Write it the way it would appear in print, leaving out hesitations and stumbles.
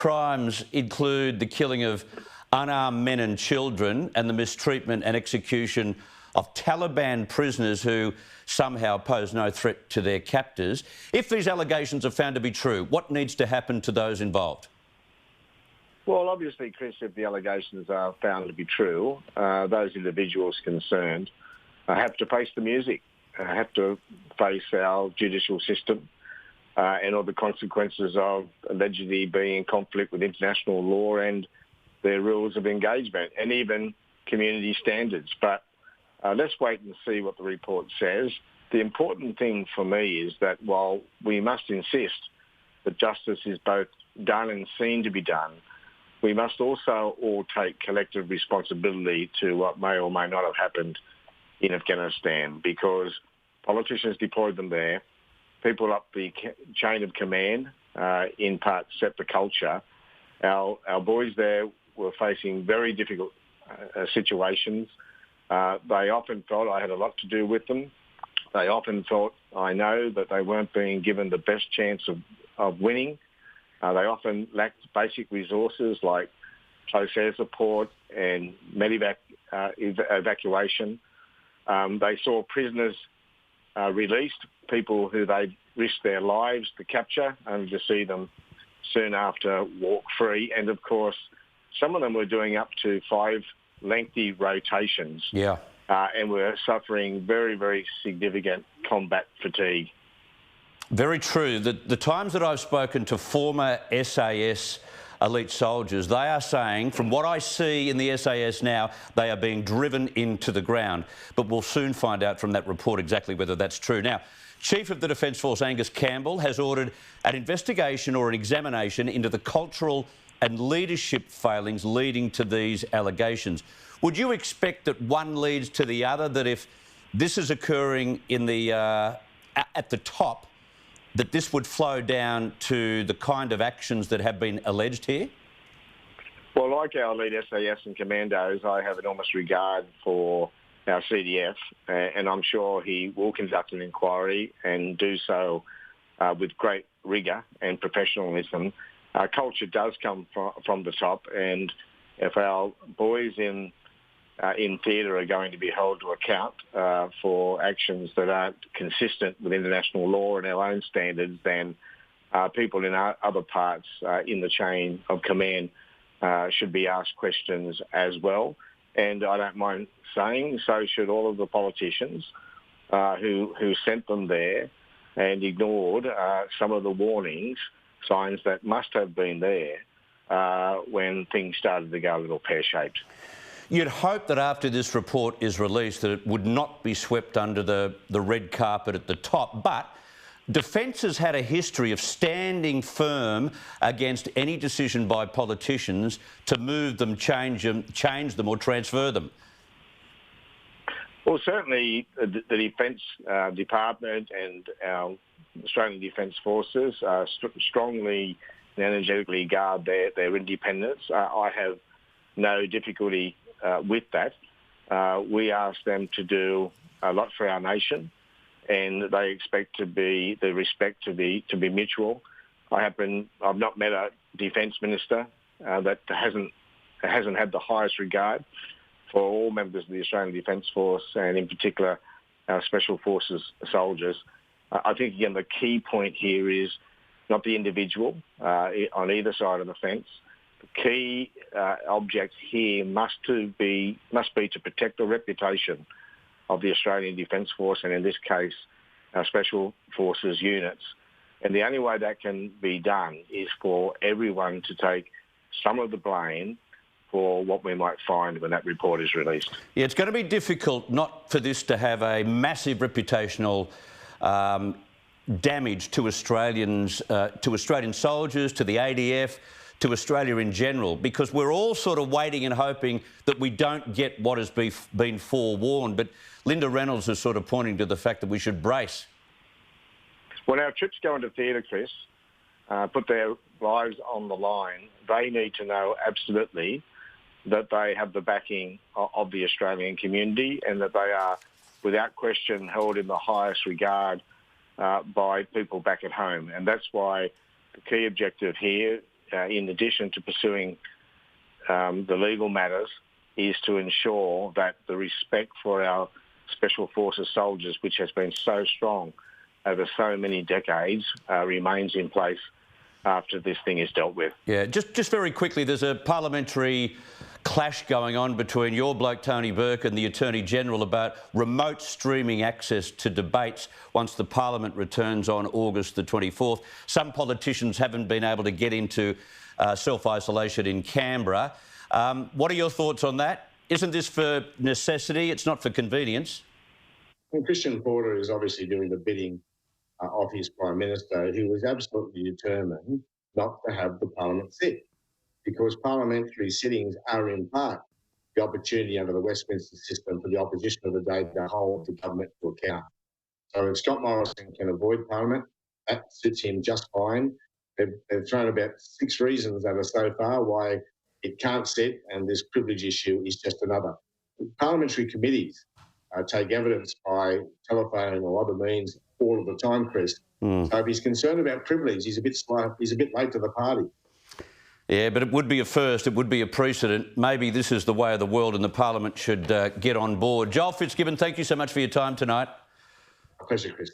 Crimes include the killing of unarmed men and children and the mistreatment and execution of Taliban prisoners who somehow pose no threat to their captors. If these allegations are found to be true, what needs to happen to those involved? Well, obviously, Chris, if the allegations are found to be true, those individuals concerned have to face the music, have to face our judicial system and all the consequences of allegedly being in conflict with international law and their rules of engagement and even community standards. But let's wait and see what the report says. The important thing for me is that while we must insist that justice is both done and seen to be done, we must also all take collective responsibility to what may or may not have happened in Afghanistan, because politicians deployed them there. People up the chain of command, in part, set the culture. Our boys there were facing very difficult situations. They often felt I had a lot to do with them. They often thought, I know, that they weren't being given the best chance of winning. They often lacked basic resources like close air support and medevac evacuation. They saw prisoners released, people who they'd risked their lives to capture, only to see them soon after walk free. And of course, some of them were doing up to 5 lengthy rotations. Yeah. And were suffering very, very significant combat fatigue. Very true. The times that I've spoken to former SAS elite soldiers, they are saying, from what I see in the SAS now, they are being driven into the ground. But we'll soon find out from that report exactly whether that's true. Now, Chief of the Defence Force Angus Campbell has ordered an investigation or an examination into the cultural and leadership failings leading to these allegations. Would you expect that one leads to the other, that if this is occurring in the at the top, that this would flow down to the kind of actions that have been alleged here? Well, like our lead SAS and commandos, I have enormous regard for our CDF, and I'm sure he will conduct an inquiry and do so with great rigour and professionalism. Culture does come from the top, and if our boys in theatre are going to be held to account for actions that aren't consistent with international law and our own standards, then people in other parts in the chain of command should be asked questions as well. And I don't mind saying, so should all of the politicians who sent them there and ignored some of the warnings, signs that must have been there when things started to go a little pear-shaped. You'd hope that after this report is released that it would not be swept under the red carpet at the top, but Defence has had a history of standing firm against any decision by politicians to move them, change them or transfer them. Well, certainly the Defence Department and our Australian Defence Forces strongly and energetically guard their independence. I have no difficulty with that. We ask them to do a lot for our nation, and they expect the respect to be mutual. I've not met a defence minister that hasn't had the highest regard for all members of the Australian Defence Force, and in particular our Special Forces soldiers. I think, again, the key point here is not the individual on either side of the fence. The key object here must be to protect the reputation of the Australian Defence Force, and in this case, our Special Forces units. And the only way that can be done is for everyone to take some of the blame for what we might find when that report is released. Yeah, it's going to be difficult not for this to have a massive reputational damage to Australians, to Australian soldiers, to the ADF, to Australia in general, because we're all sort of waiting and hoping that we don't get what has been forewarned. But Linda Reynolds is sort of pointing to the fact that we should brace. When our troops go into theatre, Chris, put their lives on the line, they need to know absolutely that they have the backing of the Australian community and that they are, without question, held in the highest regard by people back at home. And that's why the key objective here in addition to pursuing the legal matters, is to ensure that the respect for our Special Forces soldiers, which has been so strong over so many decades, remains in place after this thing is dealt with. Yeah, just very quickly, there's a parliamentary clash going on between your bloke Tony Burke and the Attorney-General about remote streaming access to debates once the Parliament returns on August the 24th. Some politicians haven't been able to get into self-isolation in Canberra. What are your thoughts on that? Isn't this for necessity? It's not for convenience. And Christian Porter is obviously doing the bidding of his Prime Minister, who was absolutely determined not to have the Parliament sit, because parliamentary sittings are in part the opportunity under the Westminster system for the opposition of the day to hold the government to account. So if Scott Morrison can avoid Parliament, that suits him just fine. They've thrown about 6 reasons at us so far why it can't sit, and this privilege issue is just another. Parliamentary committees take evidence by telephone or other means all of the time, Chris. So if he's concerned about privilege, he's a bit late to the party. Yeah, but it would be a first, it would be a precedent. Maybe this is the way of the world and the Parliament should get on board. Joel Fitzgibbon, thank you so much for your time tonight. A pleasure, Chris.